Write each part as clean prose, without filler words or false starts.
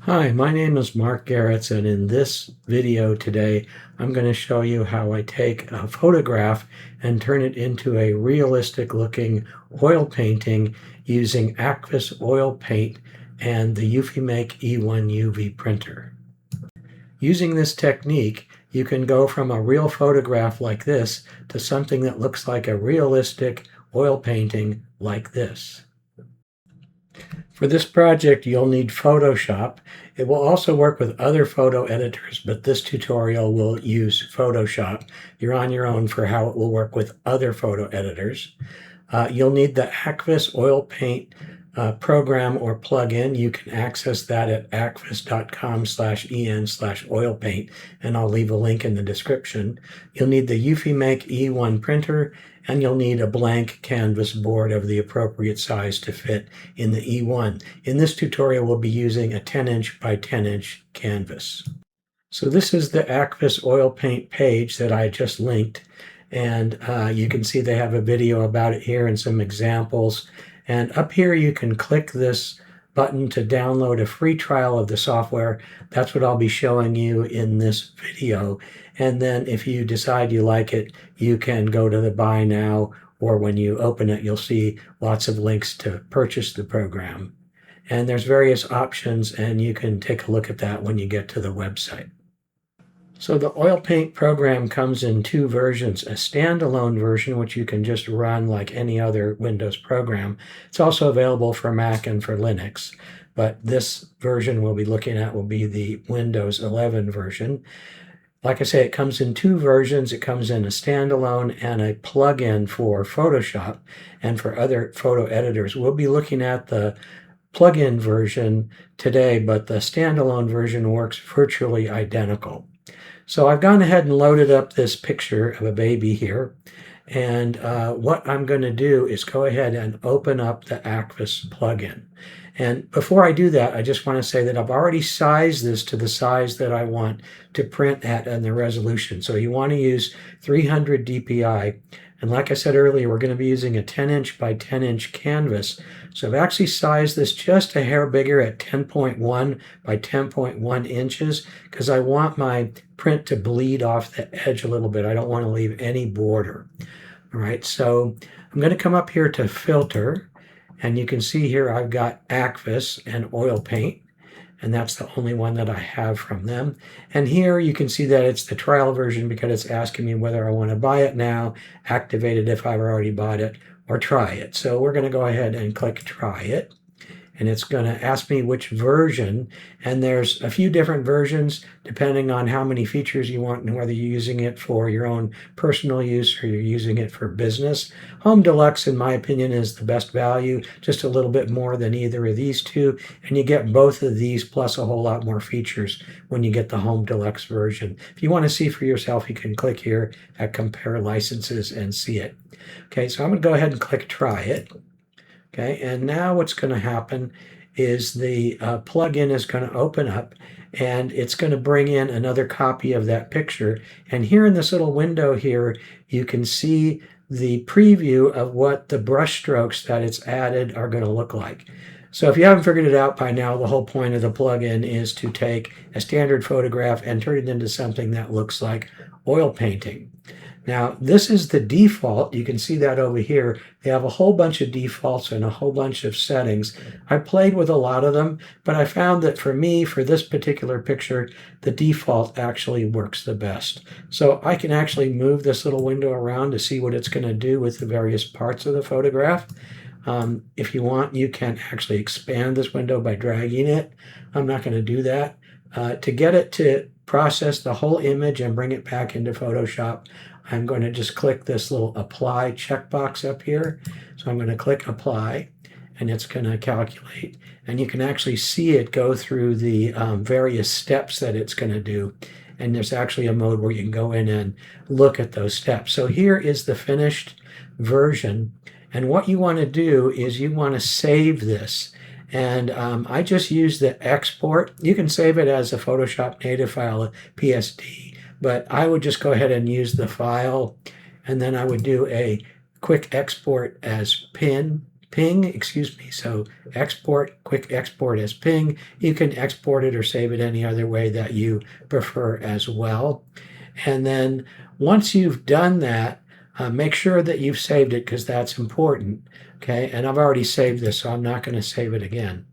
Hi, my name is Mark Garretts, and in this video today, I'm going to show you how I take a photograph and turn it into a realistic looking oil painting using akvis oil paint and the Eufymake E1 UV printer. Using this technique, you can go from a real photograph like this to something that looks like a realistic oil painting like this. For this project, you'll need Photoshop. It will also work with other photo editors, but this tutorial will use Photoshop. You're on your own for how it will work with other photo editors. You'll need the akvis oil paint program or plugin. You can access that at akvis.com/en/oilpaint, and I'll leave a link in the description. You'll need the Eufymake E1 printer, and you'll need a blank canvas board of the appropriate size to fit in the E1. In this tutorial, we'll be using a 10-inch by 10-inch canvas. So this is the akvis oil paint page that I just linked, and you can see they have a video about it here and some examples. And up here you can click this button to download a free trial of the software. That's what I'll be showing you in this video. And then if you decide you like it, you can go to the buy now, or when you open it, you'll see lots of links to purchase the program. And there's various options, and you can take a look at that when you get to the website. So the oil paint program comes in two versions, a standalone version, which you can just run like any other Windows program. It's also available for Mac and for Linux, but this version we'll be looking at will be the Windows 11 version. Like I say, it comes in two versions. It comes in a standalone and a plugin for Photoshop and for other photo editors. We'll be looking at the plugin version today, but the standalone version works virtually identical. So I've gone ahead and loaded up this picture of a baby here. And what I'm going to do is go ahead and open up the akvis plugin. And before I do that, I just want to say that I've already sized this to the size that I want to print at and the resolution. So you want to use 300 dpi. And like I said earlier, we're going to be using a 10-inch by 10-inch canvas. So I've actually sized this just a hair bigger at 10.1 by 10.1 inches because I want my print to bleed off the edge a little bit. I don't want to leave any border. All right, so I'm going to come up here to filter, and you can see here I've got akvis and oil paint, and that's the only one that I have from them. And here you can see that it's the trial version because it's asking me whether I want to buy it now, activate it if I've already bought it, or try it. So we're going to go ahead and click try it. And it's going to ask me which version, and there's a few different versions depending on how many features you want and whether you're using it for your own personal use or you're using it for business. Home Deluxe, in my opinion, is the best value, just a little bit more than either of these two, and you get both of these plus a whole lot more features when you get the Home Deluxe version. If you want to see for yourself, you can click here at Compare Licenses and see it. Okay, so I'm going to go ahead and click Try It. Okay, and now what's going to happen is the plugin is going to open up, and it's going to bring in another copy of that picture. And here in this little window here, you can see the preview of what the brush strokes that it's added are going to look like. So if you haven't figured it out by now, the whole point of the plugin is to take a standard photograph and turn it into something that looks like oil painting. Now, this is the default. You can see that over here. They have a whole bunch of defaults and a whole bunch of settings. I played with a lot of them, but I found that for me, for this particular picture, the default actually works the best. So I can actually move this little window around to see what it's going to do with the various parts of the photograph. If you want, you can actually expand this window by dragging it. I'm not going to do that. To get it to process the whole image and bring it back into Photoshop, I'm going to just click this little apply checkbox up here. So I'm going to click apply, and it's going to calculate. And you can actually see it go through the various steps that it's going to do. And there's actually a mode where you can go in and look at those steps. So here is the finished version. And what you want to do is you want to save this. And I just use the export. You can save it as a Photoshop native file, a PSD. But I would just go ahead and use the file, and then I would do a quick export as PIN, ping, excuse me. So export, quick export as ping. You can export it or save it any other way that you prefer as well. And then once you've done that, make sure that you've saved it because that's important. Okay, and I've already saved this, so I'm not going to save it again.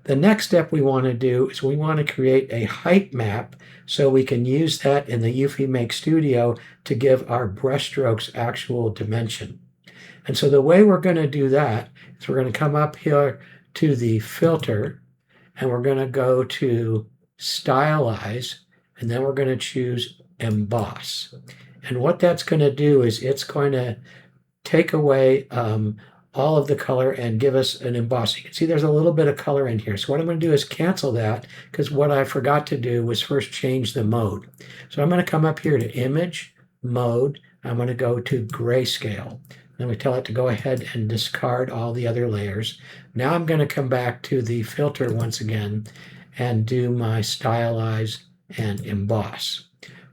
The next step we want to do is we want to create a height map so we can use that in the Eufymake Studio to give our brushstrokes actual dimension. And so the way we're going to do that is we're going to come up here to the filter and we're going to go to stylize and then we're going to choose emboss. And what that's going to do is it's going to take away all of the color and give us an emboss. You can see there's a little bit of color in here. So what I'm going to do is cancel that because what I forgot to do was first change the mode. So I'm going to come up here to image, mode. I'm going to go to grayscale. Then we tell it to go ahead and discard all the other layers. Now I'm going to come back to the filter once again and do my stylize and emboss.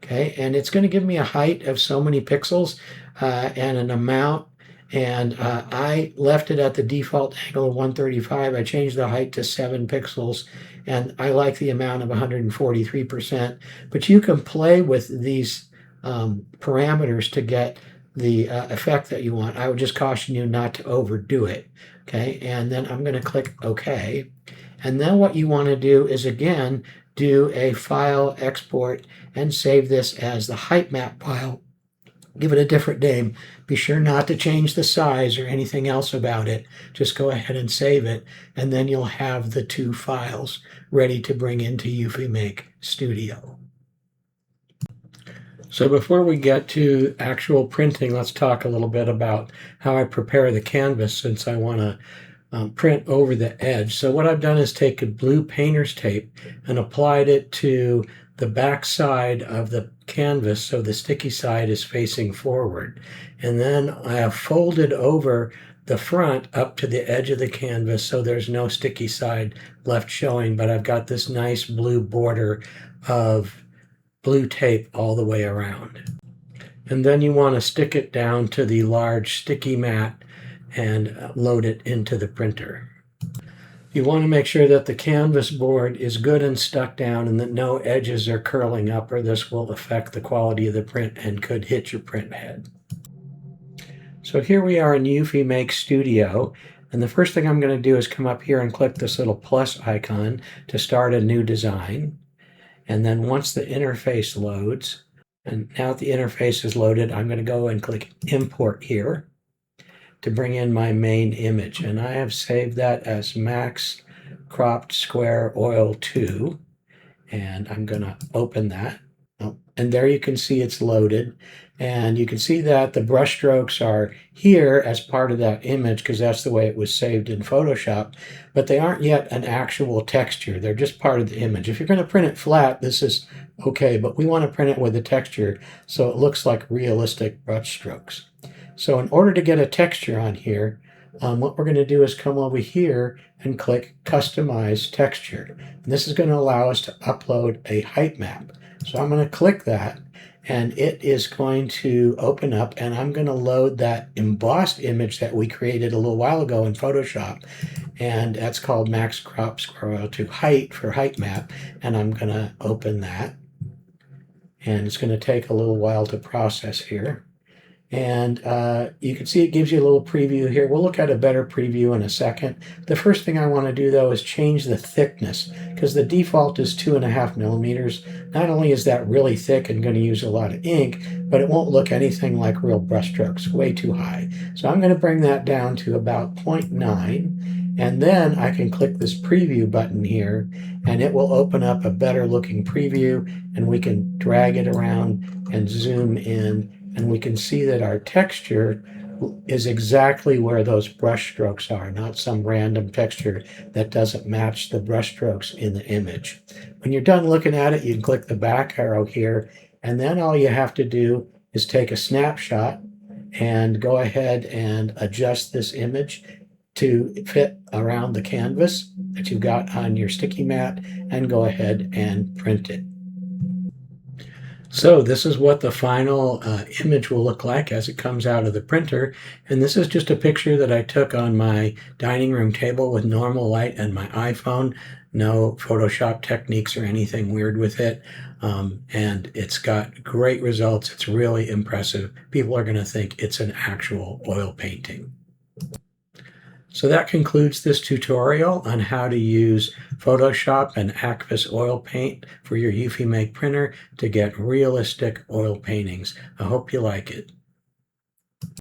Okay, and it's going to give me a height of so many pixels and an amount. And I left it at the default angle of 135. I changed the height to 7 pixels, and I like the amount of 143%. But you can play with these parameters to get the effect that you want. I would just caution you not to overdo it. Okay, and then I'm going to click OK. And then what you want to do is again do a file export and save this as the height map file. Give it a different name. Be sure not to change the size or anything else about it. Just go ahead and save it, and then you'll have the two files ready to bring into Eufymake Studio. So before we get to actual printing, let's talk a little bit about how I prepare the canvas since I want to print over the edge. So what I've done is take a blue painter's tape and applied it to the back side of the canvas so the sticky side is facing forward. And then I have folded over the front up to the edge of the canvas so there's no sticky side left showing, but I've got this nice blue border of blue tape all the way around. And then you want to stick it down to the large sticky mat and load it into the printer. You want to make sure that the canvas board is good and stuck down and that no edges are curling up, or this will affect the quality of the print and could hit your print head. So here we are in Eufymake Studio, and the first thing I'm going to do is come up here and click this little plus icon to start a new design. And then once the interface loads, and now that the interface is loaded, I'm going to go and click import here to bring in my main image, and I have saved that as Max Cropped Square Oil 2, and I'm going to open that. And there you can see it's loaded, and you can see that the brush strokes are here as part of that image because that's the way it was saved in Photoshop, but they aren't yet an actual texture. They're just part of the image. If you're going to print it flat, this is okay, but we want to print it with a texture so it looks like realistic brush strokes. So in order to get a texture on here, what we're going to do is come over here and click Customize Texture. And this is going to allow us to upload a height map. So I'm going to click that, and it is going to open up, and I'm going to load that embossed image that we created a little while ago in Photoshop. And that's called Max Crop Square Oil to Height for height map. And I'm going to open that. And it's going to take a little while to process here. And you can see it gives you a little preview here. We'll look at a better preview in a second. The first thing I want to do though is change the thickness because the default is 2.5 millimeters. Not only is that really thick and going to use a lot of ink, but it won't look anything like real brush strokes, way too high. So I'm going to bring that down to about 0.9, and then I can click this preview button here and it will open up a better looking preview, and we can drag it around and zoom in. And we can see that our texture is exactly where those brush strokes are, not some random texture that doesn't match the brush strokes in the image. When you're done looking at it, you can click the back arrow here, and then all you have to do is take a snapshot and go ahead and adjust this image to fit around the canvas that you've got on your sticky mat and go ahead and print it. So this is what the final image will look like as it comes out of the printer. And this is just a picture that I took on my dining room table with normal light and my iPhone. No Photoshop techniques or anything weird with it. And it's got great results. It's really impressive. People are going to think it's an actual oil painting. So that concludes this tutorial on how to use Photoshop and Akvis oil paint for your Eufymake printer to get realistic oil paintings. I hope you like it.